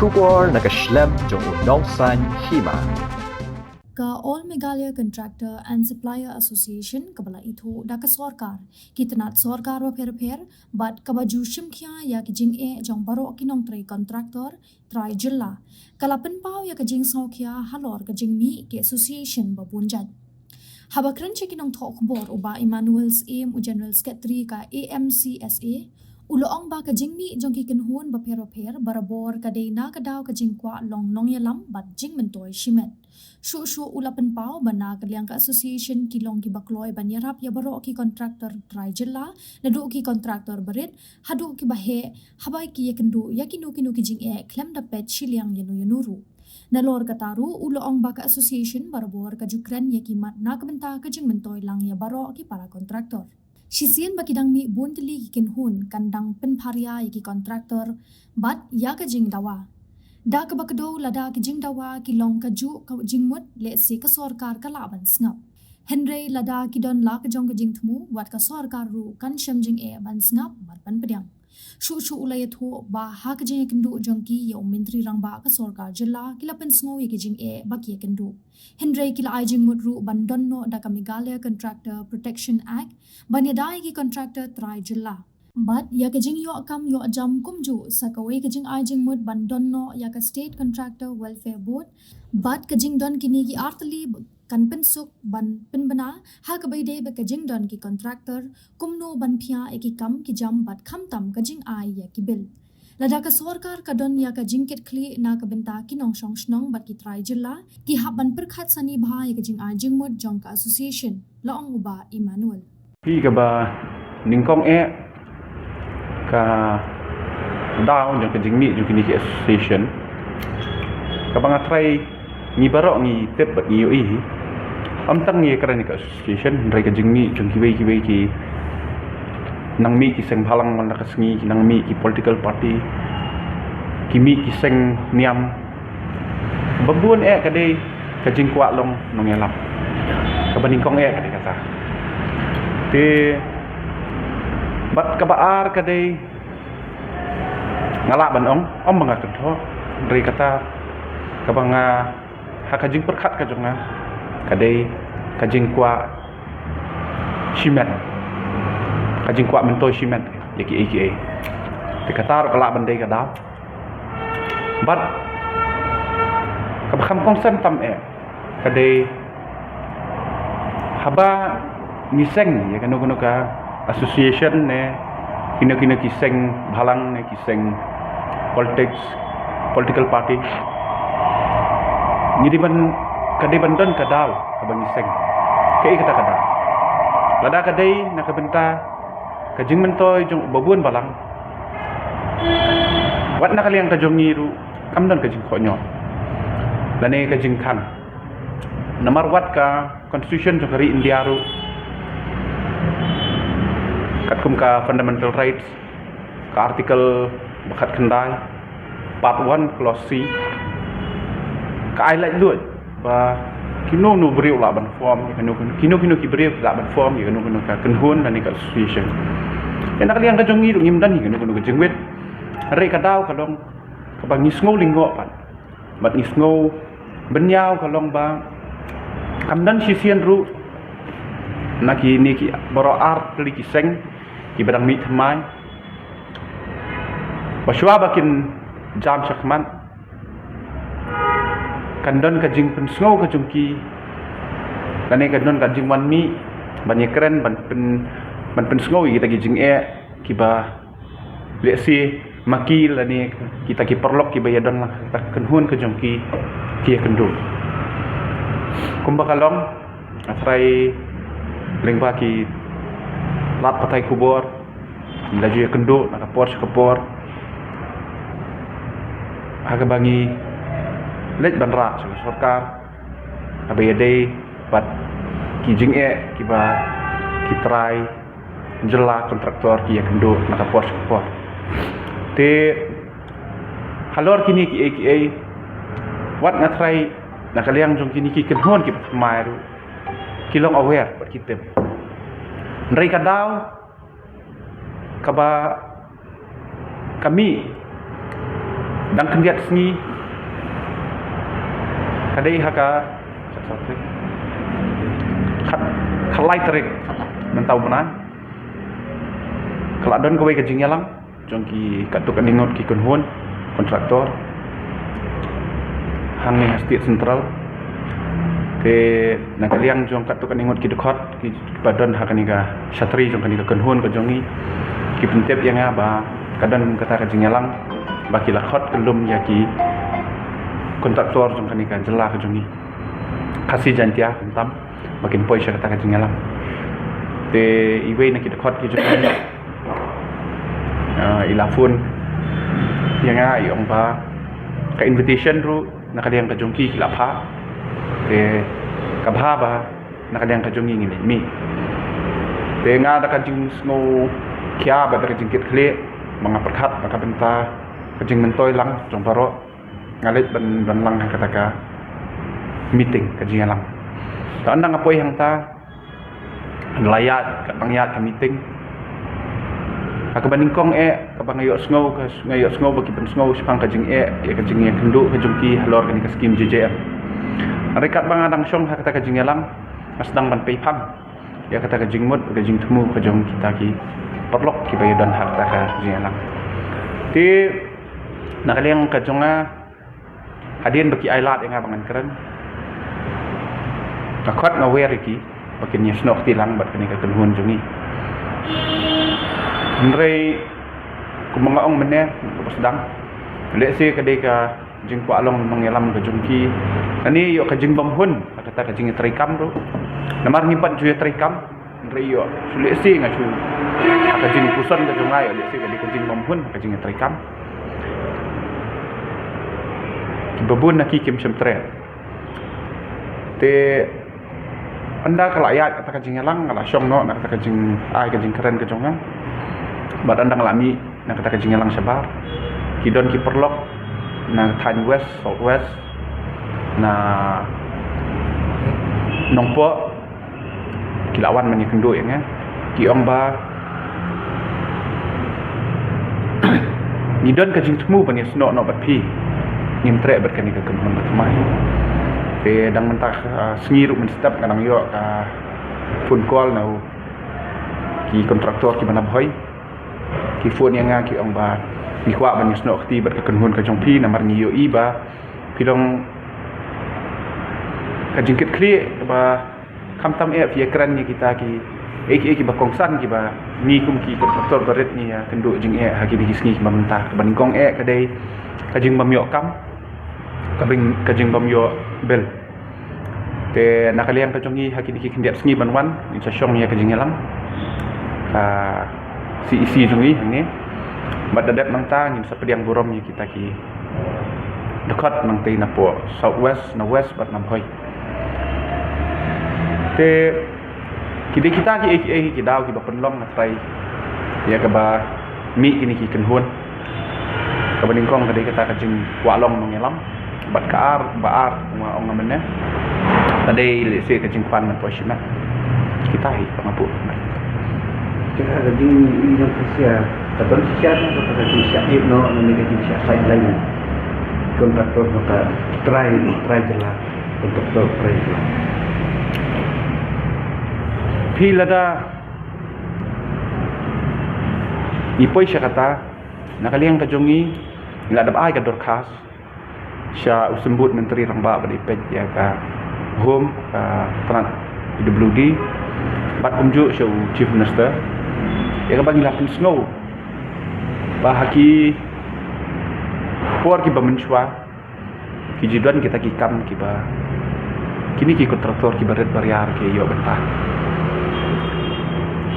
Shubor nakaslem jong unongsan hima. Ka All Meghalaya Contractor and Supplier Association kabala itu da ka sorkar kitanat sorkar wa pher but kabaju shimkhya ya ki jing e jong baro kinong trai contractor trai jilla kalapen pau ya ka jing sokya halor ka jing mi ki association babunjat habakran chekinong thok bor uba Emmanuel's aim u general secretary ka AMCSA uloong ba ka jingmi jong ki kenhun ba pher barabor ka dei na ka daw ka jingkwa long nong yalam bat jing mentoy shimet shu ulapan pau bana ka liang ka association ki long ki bakloy banyarap ya baro ki contractor trai jilla nadu ki contractor barit hadu ki bahe habai ki yakendu yakinu ki jing e klem da pet shiliang yanuru nalor kataru uloong ba ka association barabor ka jukran yakimat na ka benta ka jing mentoy lang ya baro ki para contractor Sisian bakidang mi buntili kikin hun kandang penparia yaki kontraktor bat ya ka jing dawa. Da ka bakado lada ka jing dawa ki long ka ju ka jing mut le si ka sorkar ka laban snap. Henry lada ki don la ka jong ka jing tmu wat ka sorkar ru kan syam jing e ban snap bat pan pediang. Shu ulayat ho ba ha ka jing yakindu jong ki ya menteri rang ba ka sorkar jilla kila pen sngo yaki jing e ba ki yakindu. Henry kila ay jing mut ru ban don no da ka Meghalaya Contractor Protection Act ban yadai ki contractor try jilla. But ya ka jing yo kam yo jam kumju sa ka way ka jing ay jing mut ban don no ya ka State Contractor Welfare Board but ka jing don kini ki artali kan pensuk ban penbana ha ka bay de ba ka jing don ki contractor kumno ban phia eki kam ki jam bat kham tam ka jing ay ya ki bil lada ka sorkar ka don ya ka jingket kli na ka benta ki nong shong shnong bat ki try jilla ki ha ban perkhat sani bha ya ka jing ay jing mut jong ka association laong uba Emmanuel Pi ka ba ningkong e ka daw jong ka jingmi jong kini ki association ka banga try ni barok ni tep bat ni oi amtang ni kara ni ka association rai ka jingmi jong ki wei ki nang mi ki seng halang man ka sngi ki nang mi ki political party ki mi ki seng niam babun e ka dei ka jing kwa long nong yalap ka baningkong e ka dei kata te bat ka baar ka dei ngala ban ong banga ka tho rai kata ka banga ha ka jing perkhat ka jonga kadai kajing kwa shimen kajing kwa mentoi shimen yaki aka te katar kala bandai ka daw but ka bakam consent tam e kadai haba niseng ya kanu ka association ne kino kiseng bhalang ne kiseng political party ngidi ban kadai bandon kadal abang iseng kei kata kadal lada kadai nak benta kajing mentoy jong babun balang wat nak kaliang kajong ngiru kamdon kajing konyo lane kajing kan namar wat ka constitution jong kari India ru katkum ka fundamental rights ka artikel bakat kendai part 1 clause C ka ai lại luat ba kino no beriu la ban form kino ki beriu la ban form kino ka kenhun dan ka association yang nak liang ka jongi ngim dan kino ka jengwet re ka daw ka long ka bang ngisngo linggo pan bat ngisngo benyau ka long ba kamdan sisian ru naki ni ki baro art kli ki seng ki badang mi thamai baswa bakin jam sakman kandon kajing pensngo ka jungki lane kandon kajing wan mi banyak keren ban pensngo kita kijing e kiba lesi maki lane kita ki perlok ki bayadon lah kenhun ka jungki ki kendo kumba kalong atrai lengba ki lat patai kubor laju ya kendo nak kapor aga bangi lej banra sebagai sorkar abade bat kijing e kiba kitrai jela kontraktor ki yakendo nak kapor te halor kini ki aka wat ngatrai nakaliang jong kini ki kenhon ki mairu kilong aware bat kitem ndrai kadaw kaba kami dan kendiat sengi kadai haka kalai terik mentau benar kalau don kowe kajing yalang jongki katuk aningot ki kunhun kontraktor hang ni state central ke nakaliang jong katuk aningot ki dekot ki badan hakaniga satri jong kaniga kunhun ko jongi ki pentep yang ba kadan kata kajing yalang baki lakhot kelum yaki kontraktor jong kaniga jela ko jongi kasih jantia entam bakin poi kata kajing yalang te iwe nak dekot ki jongi ilafun yang ayong ba ka invitation ru nakadiyang kajongki kilapha te kabha ba nakadiyang kajongki ngini mi te nga da kajing snow kya ba da kajing kit khle mga perkhat maka benta kajing mentoy lang jong paro ngalit ban lang kata ka meeting kajing lang ta andang apoy hang ta layat ka pangyat ka meeting Akabaning kong kabangayok sngow bagi pen sngow sepang kajing ya kajing yang kenduk kajungki halor kani ka skim JJM. Rekat bangadang syong kata kajing yalang asdang ban peipam. Ya kata kajing mut kajing temu kajong kita ki perlok ki bayodan harta kajing yalang. Ti nakaliang kajonga hadien bagi ailat yang abangan keren. Takot ngawer iki bakin nya snok tilang bat kani ka kenhun jungi. Henry kumangaong meneh ko sedang lek si kadai ka jing ko along mengelam ka jungki ani yo ka jing bamhun kata ka jing trikam ro namar nimpat ju trikam Henry yo lek si ngacu ka jing puson ka jungai lek si kadai ka jing bamhun ka jing trikam kibabun naki kim semtre te anda kalayat kata ka jing yalang ngala syong no kata ka jing ai ka jing keren ka jonga badan dang lami nak kata kajing lang sabar kidon ki perlok na Tan West South West na nongpo kilawan mani kendo yang ki ong ba kidon kajing temu bani sno no bat pi ngim tre bat kani ka kemun bat mai te dang mentah sengiru men step kadang yo ka phone call nau ki kontraktor ki mana boy ki phone yang ki ong ba mi kwa ban yusno khti bar ka kenhun ka jongpi namar ni yo i ba pilong ka jingkit kli ba kam tam e fi ekran ni kita ki ba kongsan ki ba ni kum ki kontraktor baret ni ya kendu jing e ha ki di sngi ba mentah ban kong e ka dei ka jing bam yo kam ka jing bam yo bel te nakaliang ka jongi ha ki di kendiat sngi ban wan ni sa syong ya ka jing elang si isi jungi ni bad dadat nang ta ngin sa pediang burom ni kita ki dekat nang tei na po southwest na west bat na boy te kide kita ki daw ki ba penlong na try ya ka ba mi ini ki kenhun ka baning kong kadai kata ka jing walong mengelam bat kaar baar ma ong namanya kadai le se ka jing pan na po shina kita hi pangapu Kaya kajing ilang kasya kapan siya na kajing siya no negatif siya side lain kontraktor maka try jela kontraktor try jela pilada ipoi siya kata nakaliang kajongi nggak ada ai ka dorkas siya usembut menteri ramba badipet ya ka home trans PWD bat kumju siya chief minister ya ka bagi lapin snow bahaki por ki bamenchwa ki jiduan kita ki kam ki ba kini ki kontraktor ki baret bariar ki yo bentah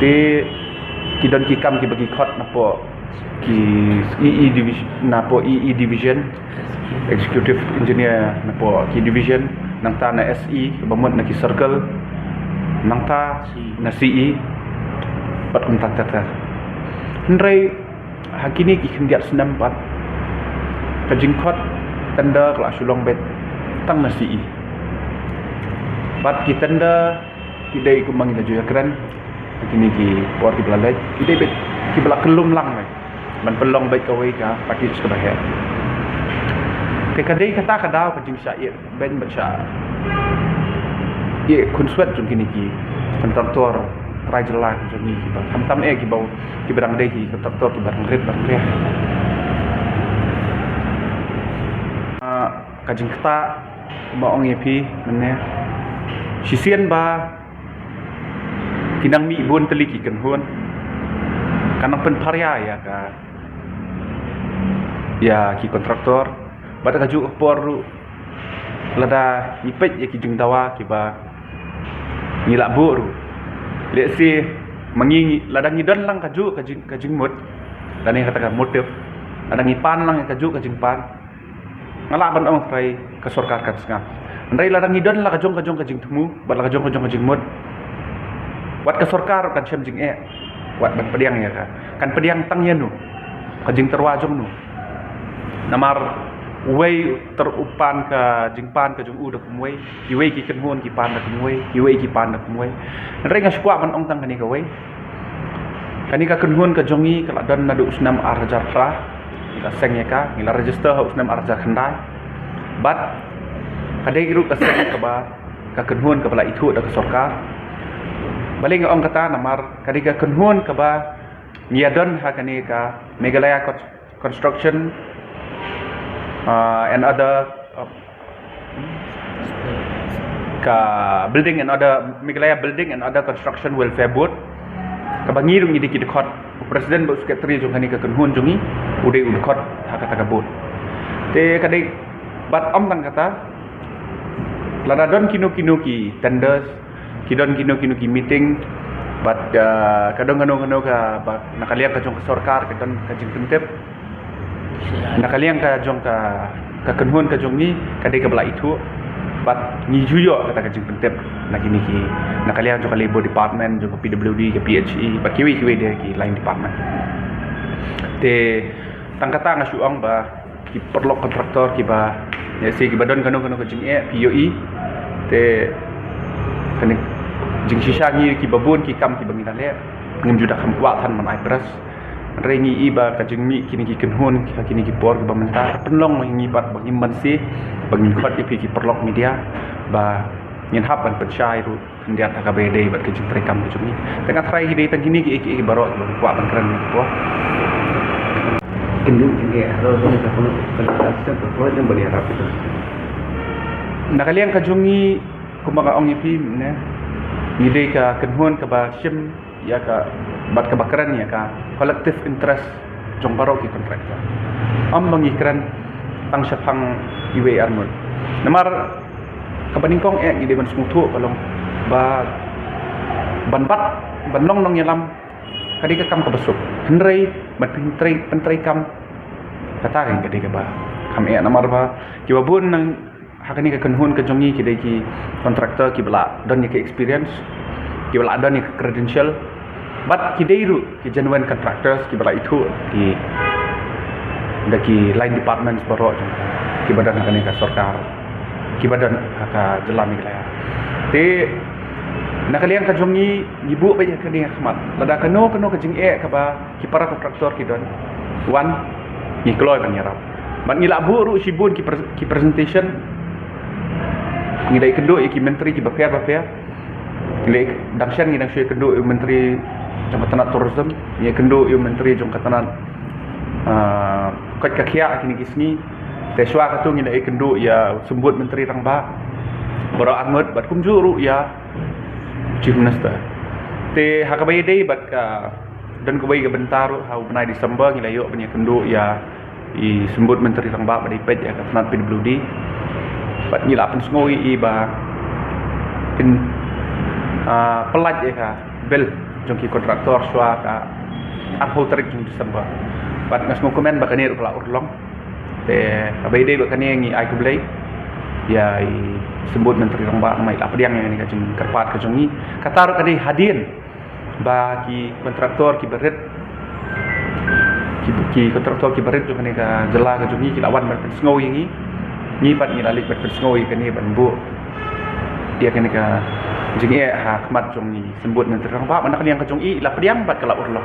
te ki don ki kam ki bagi khot na po ki EE division na po EE division executive engineer na po ki division nang ta na SE bamut na ki circle nang ta na CE pat kontraktor Henry hakini ki kendiat senam pat kajingkot tanda kelas sulong bet tang na CE pat ki tanda kidai ku mangi laju keren kini ki por ki belalai kidai bet ki belak kelum lang mai man pelong bet kawai ka package ke bahaya Te kadai kata kadau ka jing sya ben baca ye kun swat jung kini ki kontraktor trai jelah jung ni ki ba tam ki bau ki barang dei ki kontraktor ki barang red barang reh ka jing kata ba ong ye pi menne sisian ba kinang mi bun teli ki kan huan kanang pen parya ya ki kontraktor bada kaju por lada ipet ya ki jung dawa ki ba ngilak bu ru le si mangi lada ngidon lang kaju kajing mut dan yang katakan motif ada ngipan lang kaju kajing pan ngala ban ong trai ke sorkar kat sengam ndai lada ngidon la kajong kajing temu bat la kajong kajing mut wat ke sorkar kan syam jing wat ban pediang ya kan pediang tang ya nu kajing terwajong nu namar wei terupan ka jingpan ka jung u da kumwei ki wei ki kenhun ki pan da kumwei ki wei ki pan da kumwei rei nga skwa man ong tang kani ka wei kani ka kenhun ka jongi kala dan nadu usnam arja pra ila seng ya ka ila register ha usnam arja khandai bat kadai ru ka seng ka ba ka kenhun ka bala itu da ka sarkar baling ong kata namar kadi ka kenhun ka ba niadon ha kani ka Meghalaya construction and other building and other Meghalaya building and other construction welfare board kabangi rung idi kidkhot president bu secretary jong hani ka kenhun jongi ude udkhot hakata ka board te kadai bat om tang kata lada don kino ki tenders kidon kino ki meeting bat kadong ka ba nakalia ka jong sarkar kadon ka jing tentep nakaliang ka jong ka kenhun ka jong ni kadai ka bala itu bat ni juyo kata ka jing pentep nakini ki nakaliang jong ka labor department jong ka PWD ka PHE bat kiwi dia ki line department te tangkata nga syuang ba ki perlok kontraktor ki ba ya si ki badon kanu ka jing POE te kani jing sishangi ki babun ki kam ki bangina le ngem juda kam kwa than man ai pras rengi iba kajeng mi kini ki kenhun kini ki por ba mentar penlong ngi bat bagi mansi bagi khot ipi ki perlok media ba nyen hap ban percaya ru kendiat ka bede bat kajeng trekam ku ni tengah trai hi tan kini ki barok ba kwa ban kran ni po kendung juga harus kita perlu kita perlu dan berharap itu nakaliang kajongi kumaga ong ipi ne ngide ka kenhun ka ba sim ya ka bat kebakaran ya ka collective interest jong barok ki kontraktor am mengikran tang syapang iwe armut namar kabaningkong ngide ban smutu kalong ba banbat banong nong yalam kadi ka kam ka besuk henrei bat pentrai kam kata kan kadi ka ba kam namar ba kiwabun nang hakani ka kenhun ka jongi kidai ki kontraktor ki bela don ki experience ki bela don ki credential but kidai ru ki genuine contractors ki bela itu ki line department baro ki badan hakani ka sarkar ki badan ka jelam Meghalaya te nakaliang ka jongi ibu ba ya kani khmat lada kano ka jing ka ba ki para kontraktor ki don one ni kloy ban yarap ban ngila bu ru sibun ki presentation ngidai kendo ki menteri ki bapia ngilai dangshan ngidang syai kendo menteri jambatan tourism ye kendo menteri jambatan kot kakia kini kisni teswa katu ngidai kendo ya sembut menteri rangba baro armut bat kumjuru ya chief minister te hakabai dei bat ka dan kubai ka bentaru hau benai Disember ngilai yo punya kendo ya i sembut menteri rangba badai pet ya katanat PWD bat ngila pen ngoi iba pin pelat ya ka bel jongki kontraktor swa ka arhol tarik jong Desember bat ngas ngokomen bakani ru kala urlong te abai dei bakani ngi ai kublai ya i sembut menteri rongba mai la pediang yang ni ka jong kerpat ka jongi katar kadi hadin ba ki kontraktor ki beret ki kontraktor ki beret jong ni ka jela ka jongi ki lawan ban ngoi ngi ni pat ni lalik pat persngoi kani ban bu dia kani ka jingi ha khmat jong ni sembut menteri rangba mana kani yang ka jong i la pediang pat kala urlo